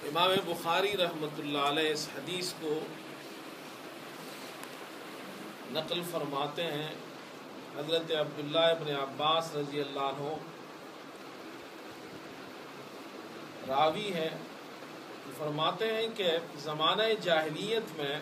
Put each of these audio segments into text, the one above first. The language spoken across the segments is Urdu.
امام بخاری رحمۃ اللہ علیہ اس حدیث کو نقل فرماتے ہیں حضرت عبداللہ ابن عباس رضی اللہ عنہ راوی ہے، فرماتے ہیں کہ زمانہ جاہلیت میں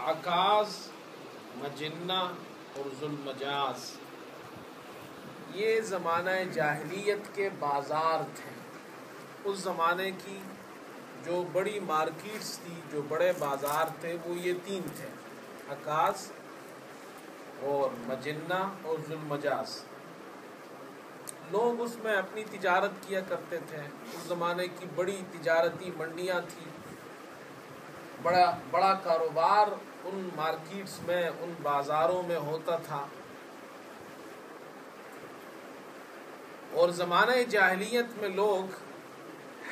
عکاظ، مجنہ اور ذوالمجاز یہ زمانہ جاہلیت کے بازار تھے۔ اس زمانے کی جو بڑی مارکیٹس تھی، جو بڑے بازار تھے، وہ یہ تین تھے: عکاظ اور مجنہ اور ذوالمجاز۔ لوگ اس میں اپنی تجارت کیا کرتے تھے۔ اس زمانے کی بڑی تجارتی منڈیاں تھیں، بڑا کاروبار ان مارکیٹس میں، ان بازاروں میں ہوتا تھا۔ اور زمانہ جاہلیت میں لوگ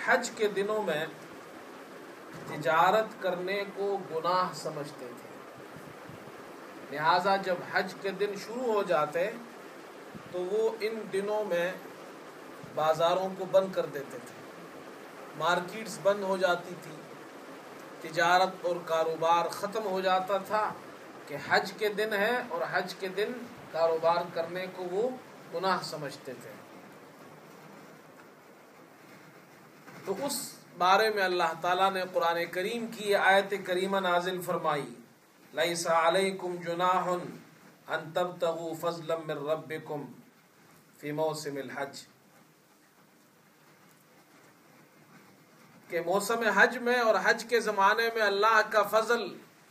حج کے دنوں میں تجارت کرنے کو گناہ سمجھتے تھے، لہٰذا جب حج کے دن شروع ہو جاتے تو وہ ان دنوں میں بازاروں کو بند کر دیتے تھے، مارکیٹس بند ہو جاتی تھی، تجارت اور کاروبار ختم ہو جاتا تھا کہ حج کے دن ہے اور حج کے دن کاروبار کرنے کو وہ گناہ سمجھتے تھے۔ تو اس بارے میں اللہ تعالیٰ نے قرآن کریم کی یہ آیت کریمہ نازل فرمائی: لیس علیکم جناح ان تبتغوا فضلا من ربکم فی موسم الحج، کہ موسم حج میں اور حج کے زمانے میں اللہ کا فضل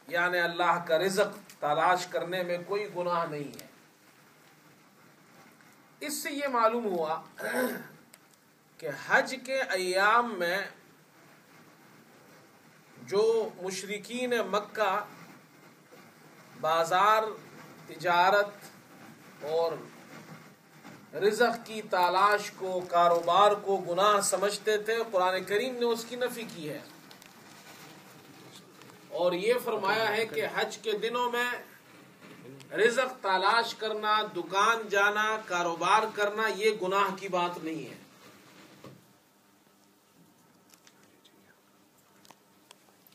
یعنی اللہ کا رزق تلاش کرنے میں کوئی گناہ نہیں ہے۔ اس سے یہ معلوم ہوا کہ حج کے ایام میں جو مشرکین مکہ بازار، تجارت اور رزق کی تلاش کو، کاروبار کو گناہ سمجھتے تھے، قرآن کریم نے اس کی نفی کی ہے اور یہ فرمایا ہے کہ حج کے دنوں میں رزق تلاش کرنا، دکان جانا، کاروبار کرنا یہ گناہ کی بات نہیں ہے۔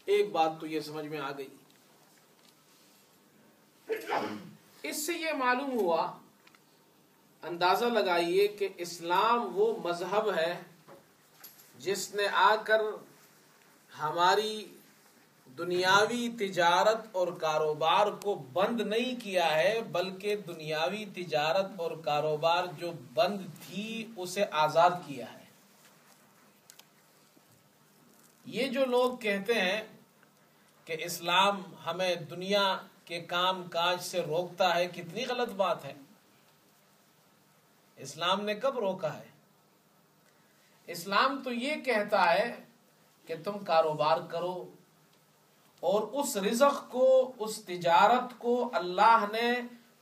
ایک بات تو یہ سمجھ میں آ گئی۔ اس سے یہ معلوم ہوا، اندازہ لگائیے کہ اسلام وہ مذہب ہے جس نے آ کر ہماری دنیاوی تجارت اور کاروبار کو بند نہیں کیا ہے، بلکہ دنیاوی تجارت اور کاروبار جو بند تھی اسے آزاد کیا ہے۔ یہ جو لوگ کہتے ہیں کہ اسلام ہمیں دنیا کے کام کاج سے روکتا ہے، کتنی غلط بات ہے۔ اسلام نے کب روکا ہے؟ اسلام تو یہ کہتا ہے کہ تم کاروبار کرو اور اس رزق کو، اس تجارت کو اللہ نے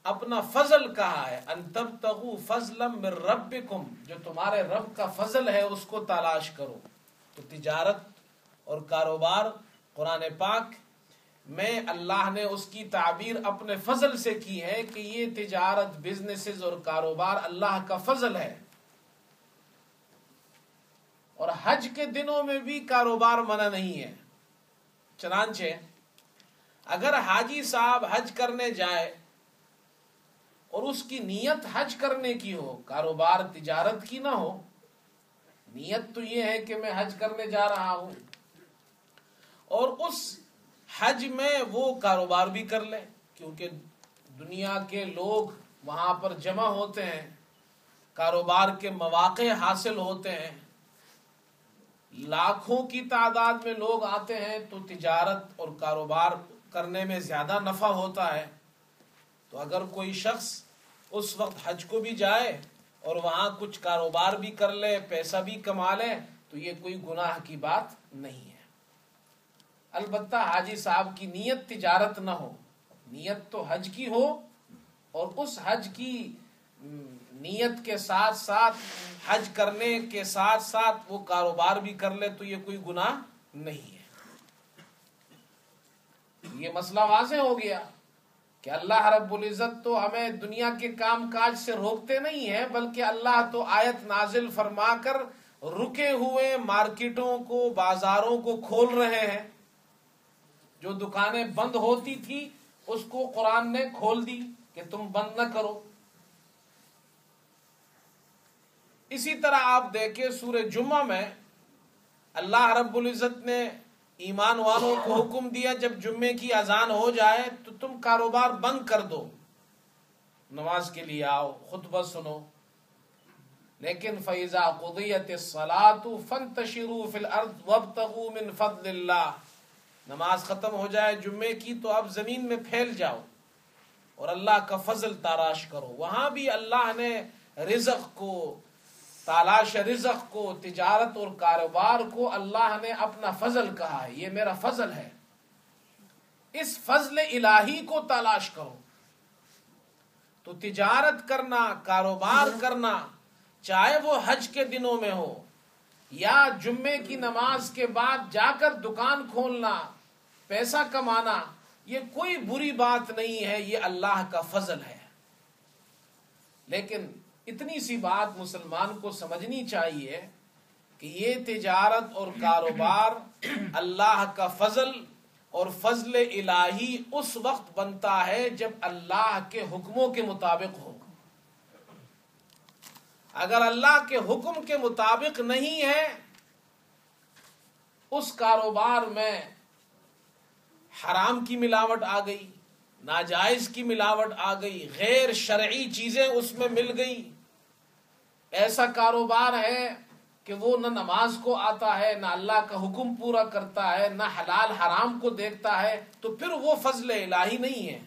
اپنا فضل کہا ہے، ان تبتغوا فضلا من ربکم، جو تمہارے رب کا فضل ہے اس کو تلاش کرو۔ تو تجارت اور کاروبار قرآن پاک میں اللہ نے اس کی تعبیر اپنے فضل سے کی ہے کہ یہ تجارت، بزنسز اور کاروبار اللہ کا فضل ہے۔ اور حج کے دنوں میں بھی کاروبار منع نہیں ہے۔ چنانچہ اگر حاجی صاحب حج کرنے جائے اور اس کی نیت حج کرنے کی ہو، کاروبار تجارت کی نہ ہو، نیت تو یہ ہے کہ میں حج کرنے جا رہا ہوں، اور اس حج میں وہ کاروبار بھی کر لے، کیونکہ دنیا کے لوگ وہاں پر جمع ہوتے ہیں، کاروبار کے مواقع حاصل ہوتے ہیں، لاکھوں کی تعداد میں لوگ آتے ہیں، تو تجارت اور کاروبار کرنے میں زیادہ نفع ہوتا ہے۔ تو اگر کوئی شخص اس وقت حج کو بھی جائے اور وہاں کچھ کاروبار بھی کر لے، پیسہ بھی کما لے، تو یہ کوئی گناہ کی بات نہیں ہے۔ البتہ حاجی صاحب کی نیت تجارت نہ ہو، نیت تو حج کی ہو، اور اس حج کی نیت کے ساتھ ساتھ، حج کرنے کے ساتھ ساتھ وہ کاروبار بھی کر لے، تو یہ کوئی گناہ نہیں ہے۔ یہ مسئلہ واضح ہو گیا کہ اللہ رب العزت تو ہمیں دنیا کے کام کاج سے روکتے نہیں ہیں، بلکہ اللہ تو آیت نازل فرما کر رکے ہوئے مارکیٹوں کو، بازاروں کو کھول رہے ہیں۔ جو دکانیں بند ہوتی تھی اس کو قرآن نے کھول دی کہ تم بند نہ کرو۔ اسی طرح آپ دیکھیں سورہ جمعہ میں اللہ رب العزت نے ایمان والوں کو حکم دیا جب جمعے کی اذان ہو جائے تو تم کاروبار بند کر دو، نماز کے لیے آؤ، خطبہ سنو۔ لیکن فَإِذَا قُضِيَتِ الصَّلَاةُ فَانتَشِرُوا فِي الْأَرْضِ وَابْتَغُوا مِنْ فَضْلِ اللَّهِ، نماز ختم ہو جائے جمعے کی تو اب زمین میں پھیل جاؤ اور اللہ کا فضل تلاش کرو۔ وہاں بھی اللہ نے رزق کو، تلاش رزق کو، تجارت اور کاروبار کو اللہ نے اپنا فضل کہا ہے، یہ میرا فضل ہے، اس فضل الہی کو تلاش کرو۔ تو تجارت کرنا، کاروبار کرنا، چاہے وہ حج کے دنوں میں ہو یا جمعے کی نماز کے بعد جا کر دکان کھولنا، پیسہ کمانا، یہ کوئی بری بات نہیں ہے، یہ اللہ کا فضل ہے۔ لیکن اتنی سی بات مسلمان کو سمجھنی چاہیے کہ یہ تجارت اور کاروبار اللہ کا فضل اور فضل الہی اس وقت بنتا ہے جب اللہ کے حکموں کے مطابق ہو۔ اگر اللہ کے حکم کے مطابق نہیں ہے، اس کاروبار میں حرام کی ملاوٹ آ گئی، ناجائز کی ملاوٹ آ گئی، غیر شرعی چیزیں اس میں مل گئی، ایسا کاروبار ہے کہ وہ نہ نماز کو آتا ہے، نہ اللہ کا حکم پورا کرتا ہے، نہ حلال حرام کو دیکھتا ہے، تو پھر وہ فضل الہی نہیں ہے۔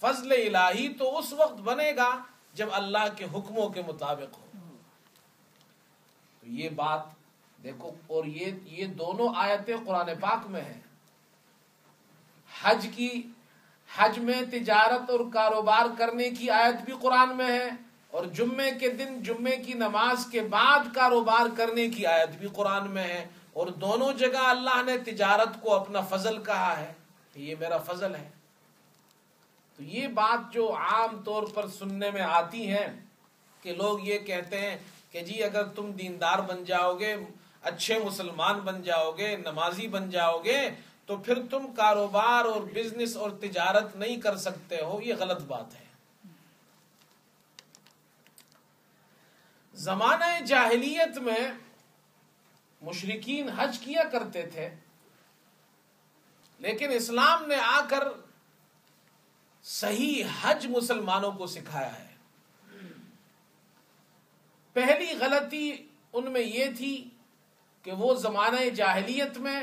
فضل الہی تو اس وقت بنے گا جب اللہ کے حکموں کے مطابق ہو۔ تو یہ بات دیکھو، اور یہ دونوں آیتیں قرآن پاک میں ہیں۔ حج میں تجارت اور کاروبار کرنے کی آیت بھی قرآن میں ہے، اور جمعے کے دن جمعے کی نماز کے بعد کاروبار کرنے کی آیت بھی قرآن میں ہے، اور دونوں جگہ اللہ نے تجارت کو اپنا فضل کہا ہے کہ یہ میرا فضل ہے۔ تو یہ بات جو عام طور پر سننے میں آتی ہے کہ لوگ یہ کہتے ہیں کہ جی اگر تم دیندار بن جاؤ گے، اچھے مسلمان بن جاؤ گے، نمازی بن جاؤ گے، تو پھر تم کاروبار اور بزنس اور تجارت نہیں کر سکتے ہو، یہ غلط بات ہے۔ زمانہ جاہلیت میں مشرکین حج کیا کرتے تھے، لیکن اسلام نے آ کر صحیح حج مسلمانوں کو سکھایا ہے۔ پہلی غلطی ان میں یہ تھی کہ وہ زمانہ جاہلیت میں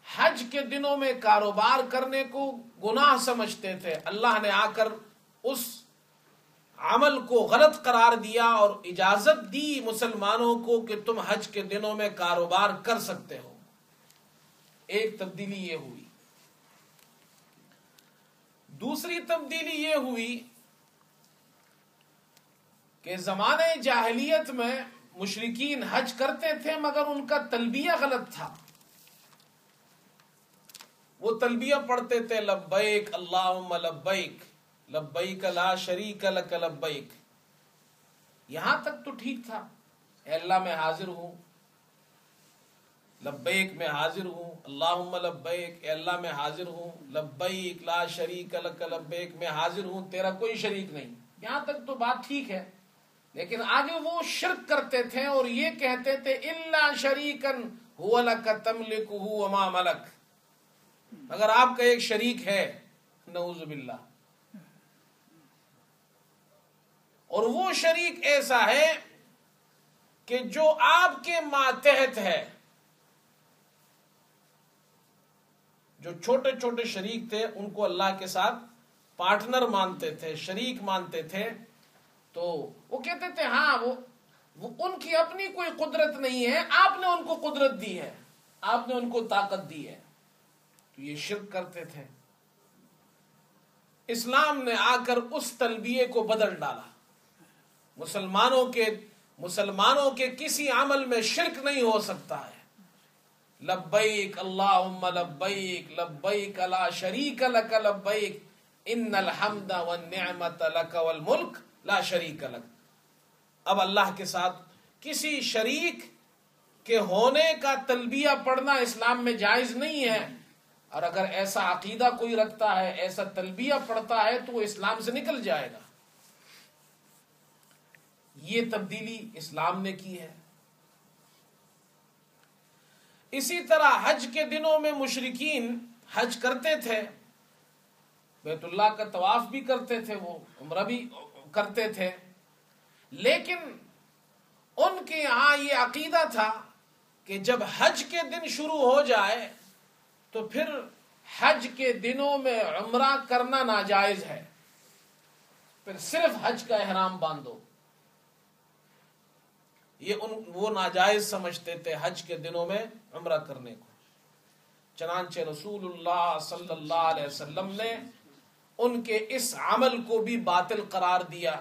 حج کے دنوں میں کاروبار کرنے کو گناہ سمجھتے تھے۔ اللہ نے آ کر اس عمل کو غلط قرار دیا اور اجازت دی مسلمانوں کو کہ تم حج کے دنوں میں کاروبار کر سکتے ہو۔ ایک تبدیلی یہ ہوئی۔ دوسری تبدیلی یہ ہوئی کہ زمانہ جاہلیت میں مشرکین حج کرتے تھے مگر ان کا تلبیہ غلط تھا۔ وہ تلبیہ پڑھتے تھے لبیک اللہم لبیک لبیک لا شریک لک لبیک، یہاں تک تو ٹھیک تھا، اے اللہ میں حاضر ہوں، لبیک میں حاضر ہوں، اللہم لبیک، اے اللہ میں حاضر ہوں، لبیک لا شریک لک لبیک، میں حاضر ہوں تیرا کوئی شریک نہیں، یہاں تک تو بات ٹھیک ہے۔ لیکن آگے وہ شرک کرتے تھے اور یہ کہتے تھے الا شریکن هو لک تملکہ وما ملک، اگر آپ کا ایک شریک ہے، نعوذ باللہ، اور وہ شریک ایسا ہے کہ جو آپ کے ماتحت ہے۔ جو چھوٹے چھوٹے شریک تھے ان کو اللہ کے ساتھ پارٹنر مانتے تھے، شریک مانتے تھے، تو وہ کہتے تھے ہاں وہ ان کی اپنی کوئی قدرت نہیں ہے، آپ نے ان کو قدرت دی ہے، آپ نے ان کو طاقت دی ہے، تو یہ شرک کرتے تھے۔ اسلام نے آ کر اس تلبیے کو بدل ڈالا۔ مسلمانوں کے کسی عمل میں شرک نہیں ہو سکتا ہے۔ لبیک اللہم لبیک لبیک لا شریک لک لبیک، ان الحمد والنعمت لک والملک لا شریک لک. اب اللہ کے ساتھ کسی شریک کے ہونے کا تلبیہ پڑھنا اسلام میں جائز نہیں ہے، اور اگر ایسا عقیدہ کوئی رکھتا ہے، ایسا تلبیہ پڑھتا ہے تو وہ اسلام سے نکل جائے گا. یہ تبدیلی اسلام نے کی ہے. اسی طرح حج کے دنوں میں مشرکین حج کرتے تھے، بیت اللہ کا طواف بھی کرتے تھے، وہ عمرہ بھی کرتے تھے، لیکن ان کے یہاں یہ عقیدہ تھا کہ جب حج کے دن شروع ہو جائے تو پھر حج کے دنوں میں عمرہ کرنا ناجائز ہے، پھر صرف حج کا احرام باندھو. وہ ناجائز سمجھتے تھے حج کے دنوں میں عمرہ کرنے کو. چنانچہ رسول اللہ صلی اللہ علیہ وسلم نے ان کے اس عمل کو بھی باطل قرار دیا.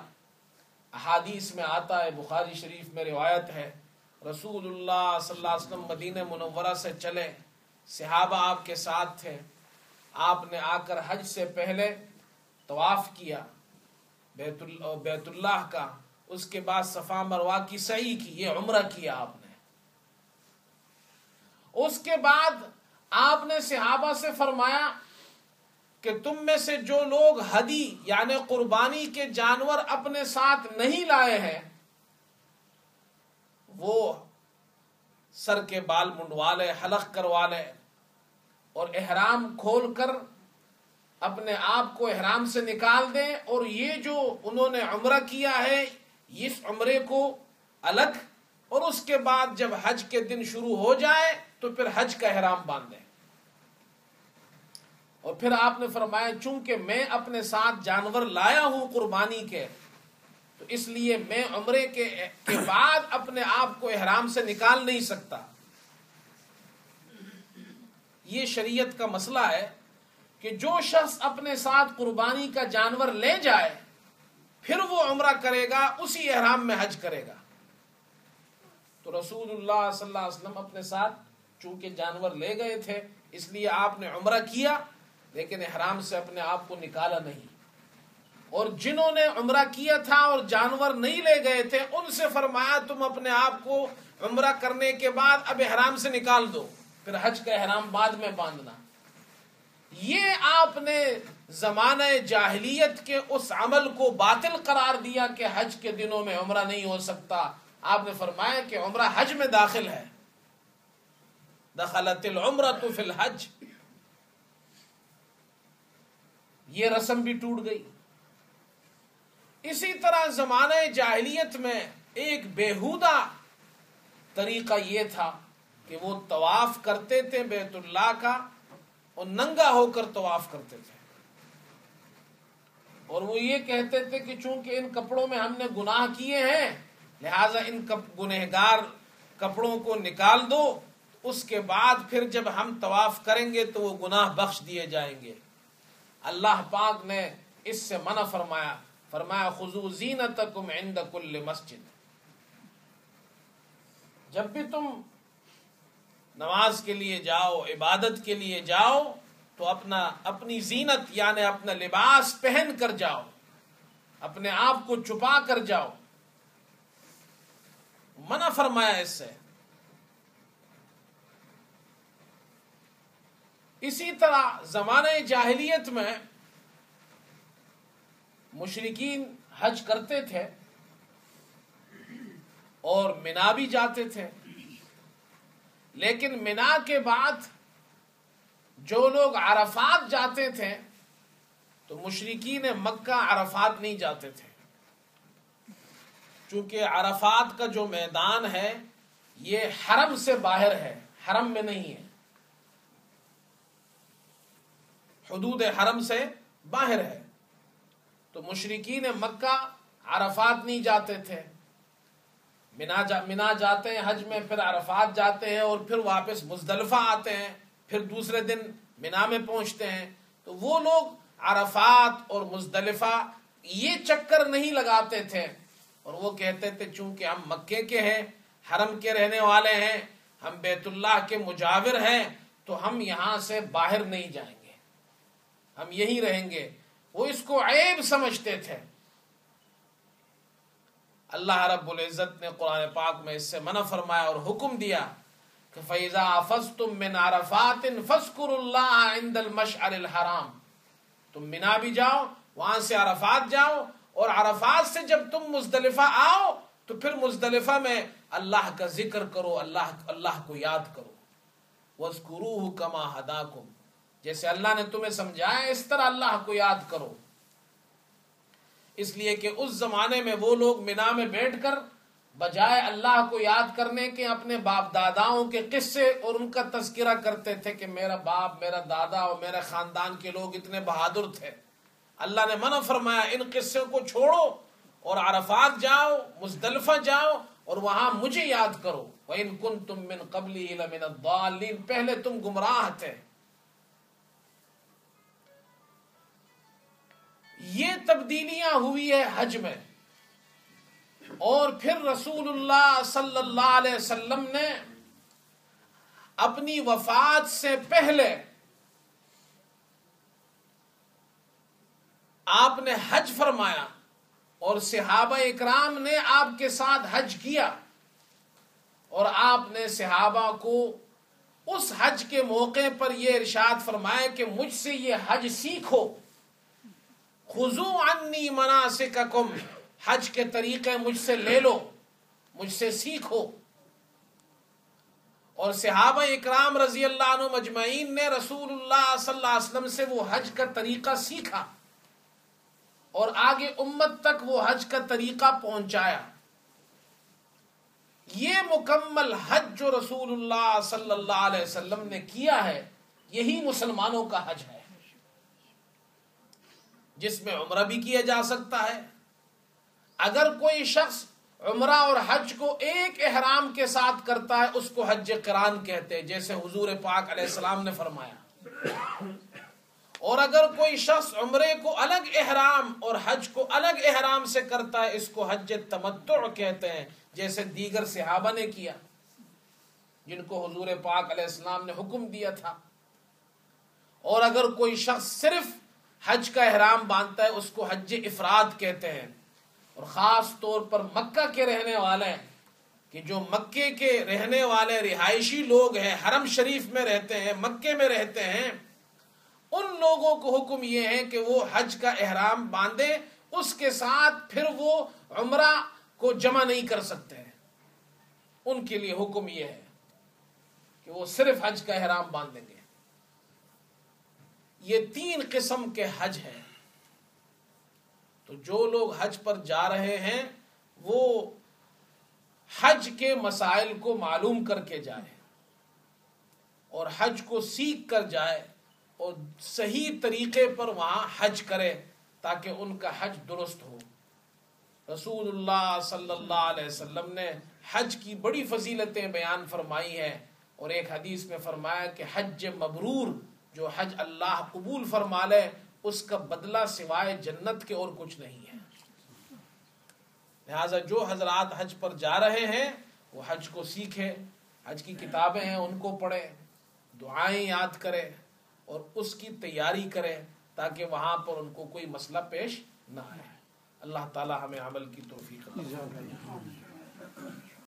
احادیث میں آتا ہے، بخاری شریف میں روایت ہے، رسول اللہ صلی اللہ علیہ وسلم مدینہ منورہ سے چلے، صحابہ آپ کے ساتھ تھے. آپ نے آ کر حج سے پہلے طواف کیا بیت اللہ کا، اس کے بعد صفا مروہ کی سعی کی، یہ عمرہ کیا آپ نے. اس کے بعد آپ نے صحابہ سے فرمایا کہ تم میں سے جو لوگ ہدی یعنی قربانی کے جانور اپنے ساتھ نہیں لائے ہیں وہ سر کے بال منڈوا لے، حلق کروا لے، اور احرام کھول کر اپنے آپ کو احرام سے نکال دیں، اور یہ جو انہوں نے عمرہ کیا ہے اس عمرے کو الگ، اور اس کے بعد جب حج کے دن شروع ہو جائے تو پھر حج کا احرام باندھیں. اور پھر آپ نے فرمایا چونکہ میں اپنے ساتھ جانور لایا ہوں قربانی کے، تو اس لیے میں عمرے کے بعد اپنے آپ کو احرام سے نکال نہیں سکتا. یہ شریعت کا مسئلہ ہے کہ جو شخص اپنے ساتھ قربانی کا جانور لے جائے پھر وہ عمرہ کرے گا، اسی احرام میں حج کرے گا. تو رسول اللہ صلی اللہ علیہ وسلم اپنے ساتھ چونکہ جانور لے گئے تھے اس لیے آپ نے عمرہ کیا، لیکن احرام سے اپنے آپ کو نکالا نہیں. اور جنہوں نے عمرہ کیا تھا اور جانور نہیں لے گئے تھے ان سے فرمایا تم اپنے آپ کو عمرہ کرنے کے بعد اب احرام سے نکال دو، پھر حج کا احرام بعد میں باندھنا. یہ آپ نے زمانہ جاہلیت کے اس عمل کو باطل قرار دیا کہ حج کے دنوں میں عمرہ نہیں ہو سکتا. آپ نے فرمایا کہ عمرہ حج میں داخل ہے، دخلت العمرۃ فی الحج. یہ رسم بھی ٹوٹ گئی. اسی طرح زمانہ جاہلیت میں ایک بیہودہ طریقہ یہ تھا کہ وہ طواف کرتے تھے بیت اللہ کا اور ننگا ہو کر طواف کرتے تھے، اور وہ یہ کہتے تھے کہ چونکہ ان کپڑوں میں ہم نے گناہ کیے ہیں لہٰذا ان گنہگار کپڑوں کو نکال دو، اس کے بعد پھر جب ہم طواف کریں گے تو وہ گناہ بخش دیے جائیں گے. اللہ پاک نے اس سے منع فرمایا، فرمایا خذوا زینتکم عند کل مسجد. جب بھی تم نماز کے لیے جاؤ، عبادت کے لیے جاؤ تو اپنی زینت یعنی اپنا لباس پہن کر جاؤ، اپنے آپ کو چھپا کر جاؤ. منع فرمایا اس سے. اسی طرح زمانہ جاہلیت میں مشرکین حج کرتے تھے اور منا بھی جاتے تھے، لیکن منا کے بعد جو لوگ عرفات جاتے تھے تو مشرکین مکہ عرفات نہیں جاتے تھے، چونکہ عرفات کا جو میدان ہے یہ حرم سے باہر ہے، حرم میں نہیں ہے، حدود حرم سے باہر ہے. تو مشرکین مکہ عرفات نہیں جاتے تھے، منا جاتے ہیں حج میں، پھر عرفات جاتے ہیں اور پھر واپس مزدلفہ آتے ہیں، پھر دوسرے دن منا میں پہنچتے ہیں. تو وہ لوگ عرفات اور مزدلفہ یہ چکر نہیں لگاتے تھے، اور وہ کہتے تھے چونکہ ہم مکے کے ہیں، حرم کے رہنے والے ہیں، ہم بیت اللہ کے مجاور ہیں، تو ہم یہاں سے باہر نہیں جائیں گے، ہم یہی رہیں گے. وہ اس کو عیب سمجھتے تھے. اللہ رب العزت نے قرآن پاک میں اس سے منع فرمایا اور حکم دیا کہ فَإِذَا أَفَضْتُم مِّنْ عَرَفَاتٍ فَاذْكُرُوا اللَّهَ عِندَ الْمَشْعَرِ الْحَرَامِ. تم مینا بھی جاؤ، وہاں سے عرفات جاؤ، اور عرفات سے جب تم مزدلفہ آؤ تو پھر مزدلفہ میں اللہ کا ذکر کرو، اللہ کو یاد کرو. وَاذْكُرُوهُ كَمَا هَدَاكُمْ، جیسے اللہ نے تمہیں سمجھایا اس طرح اللہ کو یاد کرو. اس لیے کہ اس زمانے میں وہ لوگ مینا میں بیٹھ کر بجائے اللہ کو یاد کرنے کے اپنے باپ داداؤں کے قصے اور ان کا تذکرہ کرتے تھے کہ میرا باپ، میرا دادا اور میرے خاندان کے لوگ اتنے بہادر تھے. اللہ نے منع فرمایا ان قصوں کو چھوڑو اور عرفات جاؤ، مزدلفہ جاؤ اور وہاں مجھے یاد کرو. وَإِن كُنتُم مِّن قَبْلِهِ لَمِنَ الضَّالِّينَ، پہلے تم گمراہ تھے. یہ تبدیلیاں ہوئی ہے حج میں. اور پھر رسول اللہ صلی اللہ علیہ وسلم نے اپنی وفات سے پہلے آپ نے حج فرمایا اور صحابہ اکرام نے آپ کے ساتھ حج کیا، اور آپ نے صحابہ کو اس حج کے موقع پر یہ ارشاد فرمایا کہ مجھ سے یہ حج سیکھو. خذوا عنی مناسککم، حج کے طریقے مجھ سے لے لو، مجھ سے سیکھو. اور صحابہ اکرام رضی اللہ عنہ مجمعین نے رسول اللہ صلی اللہ علیہ وسلم سے وہ حج کا طریقہ سیکھا اور آگے امت تک وہ حج کا طریقہ پہنچایا. یہ مکمل حج جو رسول اللہ صلی اللہ علیہ وسلم نے کیا ہے، یہی مسلمانوں کا حج ہے، جس میں عمرہ بھی کیا جا سکتا ہے. اگر کوئی شخص عمرہ اور حج کو ایک احرام کے ساتھ کرتا ہے اس کو حج قران کہتے ہیں، جیسے حضور پاک علیہ السلام نے فرمایا. اور اگر کوئی شخص عمرے کو الگ احرام اور حج کو الگ احرام سے کرتا ہے اس کو حج تمتع کہتے ہیں، جیسے دیگر صحابہ نے کیا جن کو حضور پاک علیہ السلام نے حکم دیا تھا. اور اگر کوئی شخص صرف حج کا احرام باندھتا ہے اس کو حج افراد کہتے ہیں. اور خاص طور پر مکہ کے رہنے والے، کہ جو مکے کے رہنے والے رہائشی لوگ ہیں، حرم شریف میں رہتے ہیں، مکے میں رہتے ہیں، ان لوگوں کو حکم یہ ہے کہ وہ حج کا احرام باندھیں، اس کے ساتھ پھر وہ عمرہ کو جمع نہیں کر سکتے ہیں. ان کے لیے حکم یہ ہے کہ وہ صرف حج کا احرام باندھیں گے. یہ 3 قسم کے حج ہیں. تو جو لوگ حج پر جا رہے ہیں وہ حج کے مسائل کو معلوم کر کے جائیں اور حج کو سیکھ کر جائے اور صحیح طریقے پر وہاں حج کرے تاکہ ان کا حج درست ہو. رسول اللہ صلی اللہ علیہ وسلم نے حج کی بڑی فضیلتیں بیان فرمائی ہیں، اور ایک حدیث میں فرمایا کہ حج مبرور، جو حج اللہ قبول فرما لے اس کا بدلہ سوائے جنت کے اور کچھ نہیں ہے. لہذا جو حضرات حج پر جا رہے ہیں وہ حج کو سیکھیں، حج کی کتابیں ہیں ان کو پڑھیں، دعائیں یاد کریں اور اس کی تیاری کریں تاکہ وہاں پر ان کو کوئی مسئلہ پیش نہ آئے. اللہ تعالی ہمیں عمل کی توفیق عطا فرمائے.